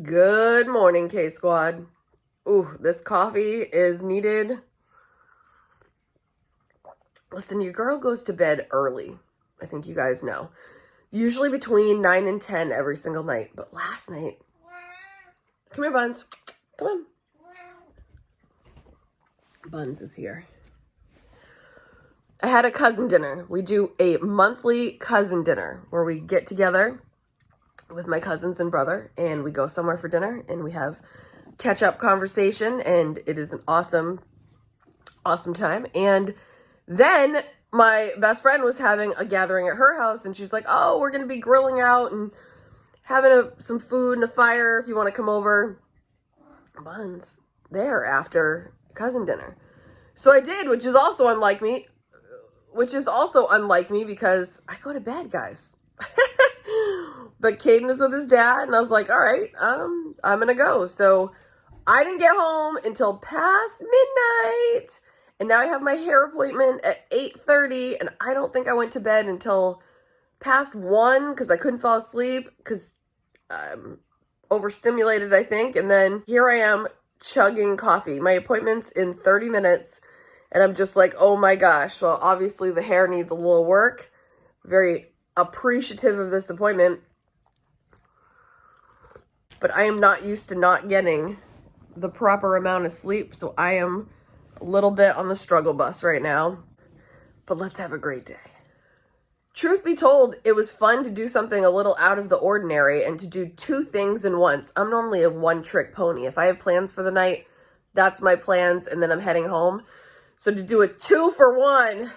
Good morning, K-Squad. Ooh, this coffee is needed. Listen, your girl goes to bed early. I think you guys know. Usually between 9 and 10 every single night. But last night... Come here, Buns. Come on. Buns is here. I had a cousin dinner. We do a monthly cousin dinner where we get together with my cousins and brother and we go somewhere for dinner and we have catch-up conversation, and it is an awesome time. And then my best friend was having a gathering at her house, and she's like, oh, we're going to be grilling out and having some food and a fire if you want to come over. Buns there after cousin dinner. So I did, which is also unlike me because I go to bed, guys. But Kaden was with his dad, and I was like, all right, I'm going to go. So I didn't get home until past midnight, and now I have my hair appointment at 8:30, and I don't think I went to bed until past 1 because I couldn't fall asleep because I'm overstimulated, I think. And then here I am chugging coffee. My appointment's in 30 minutes, and I'm just like, oh my gosh. Well, obviously the hair needs a little work. Very appreciative of this appointment, but I am not used to not getting the proper amount of sleep, so I am a little bit on the struggle bus right now, but let's have a great day. Truth be told, it was fun to do something a little out of the ordinary and to do 2 things in once. I'm normally a one-trick pony. If I have plans for the night, that's my plans, and then I'm heading home. So to do a 2-for-1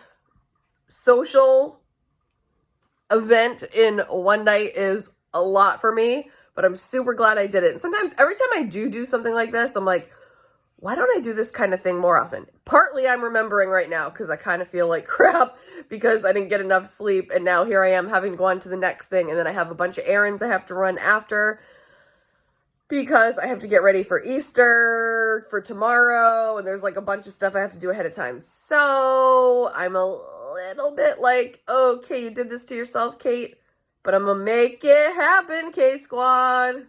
social event in one night is a lot for me, but I'm super glad I did it. And sometimes, every time I do something like this, I'm like, why don't I do this kind of thing more often? Partly I'm remembering right now because I kind of feel like crap because I didn't get enough sleep, and now here I am having to go on to the next thing, and then I have a bunch of errands I have to run after because I have to get ready for Easter for tomorrow, and there's like a bunch of stuff I have to do ahead of time. So I'm a little bit like, okay, you did this to yourself, Kate, but I'm gonna make it happen, K-Squad.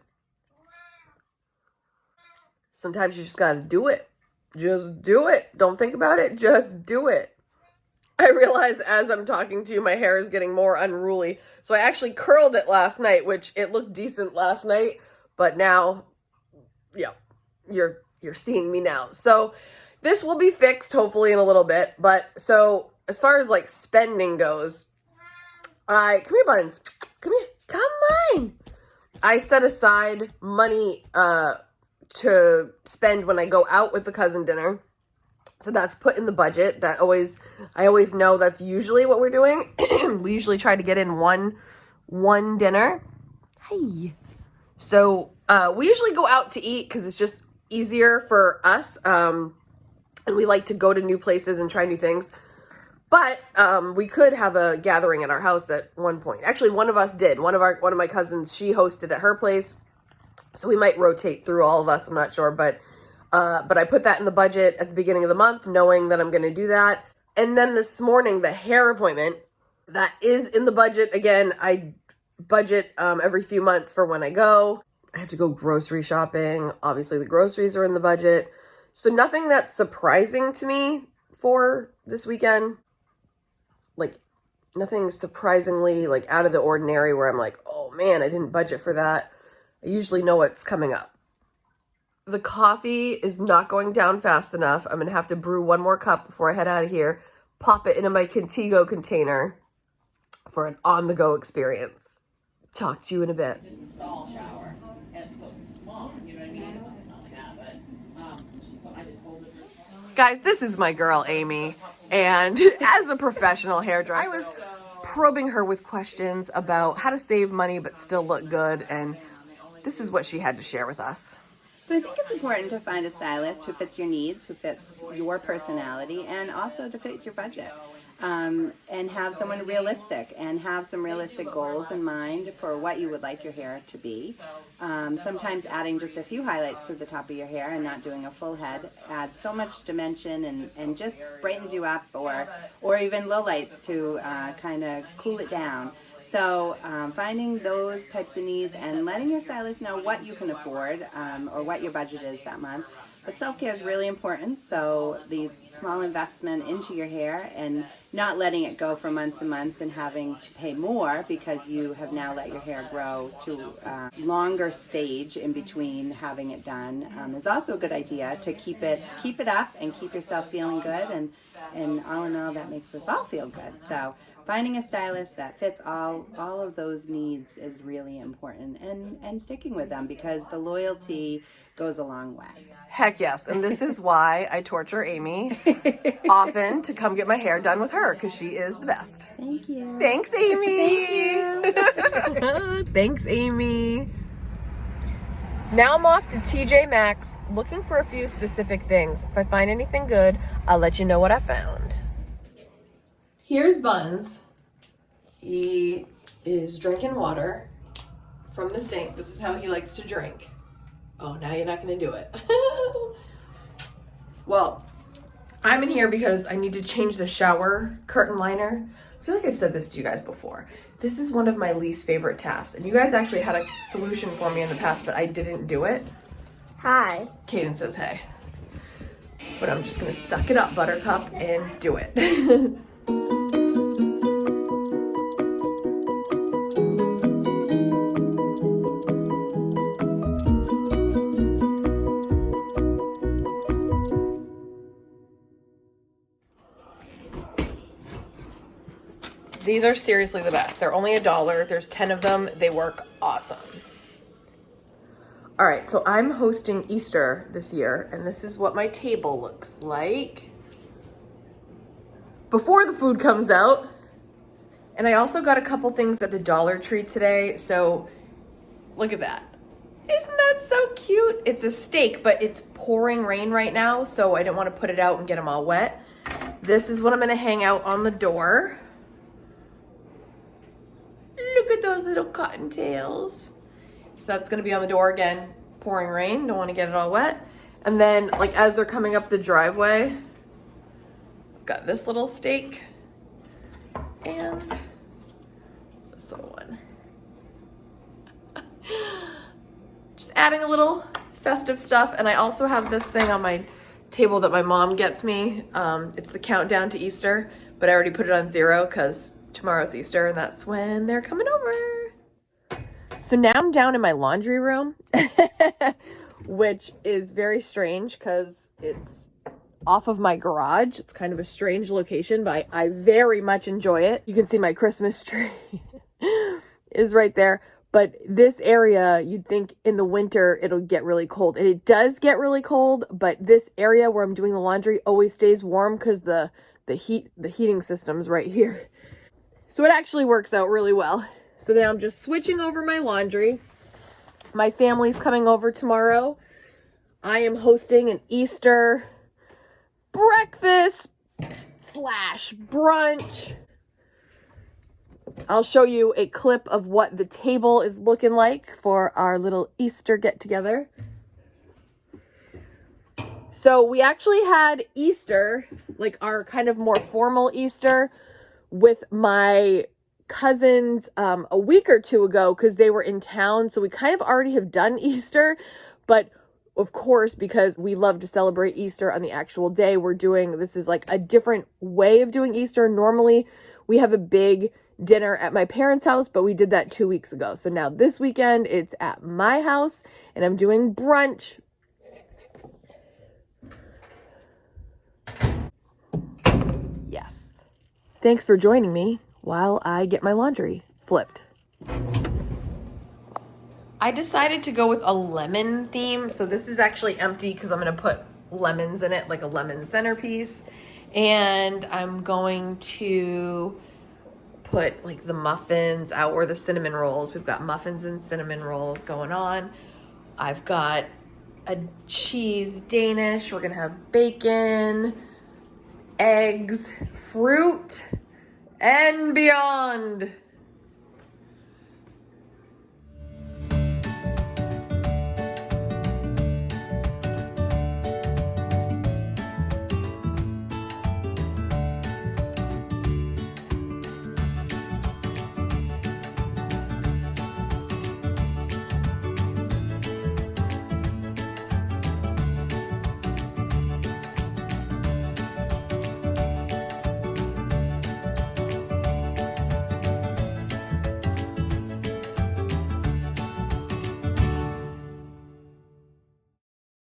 Sometimes you just gotta do it. Just do it. Don't think about it. Just do it. I realize as I'm talking to you, my hair is getting more unruly. So I actually curled it last night, which it looked decent last night. But now, yeah, you're seeing me now. So this will be fixed hopefully in a little bit. But so as far as like spending goes, come here, Buns. Come here. Come on. I set aside money to spend when I go out with the cousin dinner. So that's put in the budget. I always know that's usually what we're doing. We usually try to get in one dinner. Hey. So we usually go out to eat because it's just easier for us. And we like to go to new places and try new things. But we could have a gathering at our house at one point. Actually, one of us did. One of my cousins, she hosted at her place. So we might rotate through all of us. I'm not sure, but I put that in the budget at the beginning of the month, knowing that I'm going to do that. And then this morning, the hair appointment, that is in the budget. Again, I budget every few months for when I go. I have to go grocery shopping. Obviously, the groceries are in the budget. So nothing that's surprising to me for this weekend. Like, nothing surprisingly, like, out of the ordinary where I'm like, oh man, I didn't budget for that. I usually know what's coming up. The coffee is not going down fast enough. I'm going to have to brew one more cup before I head out of here, pop it into my Contigo container for an on-the-go experience. Talk to you in a bit. Just a stall shower, and it's so small, you know what I mean? Yeah, but, so I just hold it. Guys, this is my girl, Amy, and as a professional hairdresser, I was probing her with questions about how to save money but still look good, and this is what she had to share with us. So I think it's important to find a stylist who fits your needs, who fits your personality, and also to fit your budget. And have someone realistic and have some realistic goals in mind for what you would like your hair to be. Sometimes adding just a few highlights to the top of your hair and not doing a full head adds so much dimension and just brightens you up, or even lowlights to kind of cool it down. So finding those types of needs and letting your stylist know what you can afford or what your budget is that month. But self-care is really important, so the small investment into your hair and not letting it go for months and months and having to pay more because you have now let your hair grow to a longer stage in between having it done is also a good idea to keep it up and keep yourself feeling good, and all in all that makes us all feel good. So finding a stylist that fits all of those needs is really important, and sticking with them because the loyalty goes a long way. Heck yes. And this is why I torture Amy often to come get my hair done with her, because she is the best. Thank you. Thanks, Amy. Thank you. Thanks, Amy. Now I'm off to TJ Maxx looking for a few specific things. If I find anything good, I'll let you know what I found. Here's Buns. He is drinking water from the sink. This is how he likes to drink. Oh, now you're not going to do it. Well, I'm in here because I need to change the shower curtain liner. I feel like I've said this to you guys before. This is one of my least favorite tasks. And you guys actually had a solution for me in the past, but I didn't do it. Hi. Kaden says hey. But I'm just going to suck it up, Buttercup, and do it. These are seriously the best. They're only $1. There's 10 of them. They work awesome. All right, so I'm hosting Easter this year, and this is what my table looks like before the food comes out. And I also got a couple things at the Dollar Tree today, so look at that. Isn't that so cute? It's a steak, but it's pouring rain right now, so I didn't want to put it out and get them all wet. This is what I'm gonna hang out on the door. Look at those little cottontails. So that's gonna be on the door again, pouring rain. Don't wanna get it all wet. And then like as they're coming up the driveway, got this little stake and this little one. Just adding a little festive stuff. And I also have this thing on my table that my mom gets me. It's the countdown to Easter, but I already put it on 0 because tomorrow's Easter and that's when they're coming over. So now I'm down in my laundry room, which is very strange because it's off of my garage. It's kind of a strange location, but I very much enjoy it. You can see my Christmas tree is right there. But this area, you'd think in the winter it'll get really cold. And it does get really cold, but this area where I'm doing the laundry always stays warm because the heating system's right here. So it actually works out really well. So now I'm just switching over my laundry. My family's coming over tomorrow. I am hosting an Easter breakfast / brunch. I'll show you a clip of what the table is looking like for our little Easter get together. So we actually had Easter, like our kind of more formal Easter, with my cousins a week or two ago because they were in town. So we kind of already have done Easter, but of course, because we love to celebrate Easter on the actual day, this is like a different way of doing Easter. Normally we have a big dinner at my parents' house, but we did that 2 weeks ago. So now this weekend it's at my house and I'm doing brunch. Yes. Thanks for joining me while I get my laundry flipped. I decided to go with a lemon theme. So this is actually empty because I'm going to put lemons in it, like a lemon centerpiece. And I'm going to put like the muffins out, or the cinnamon rolls. We've got muffins and cinnamon rolls going on. I've got a cheese Danish. We're going to have bacon, eggs, fruit, and beyond.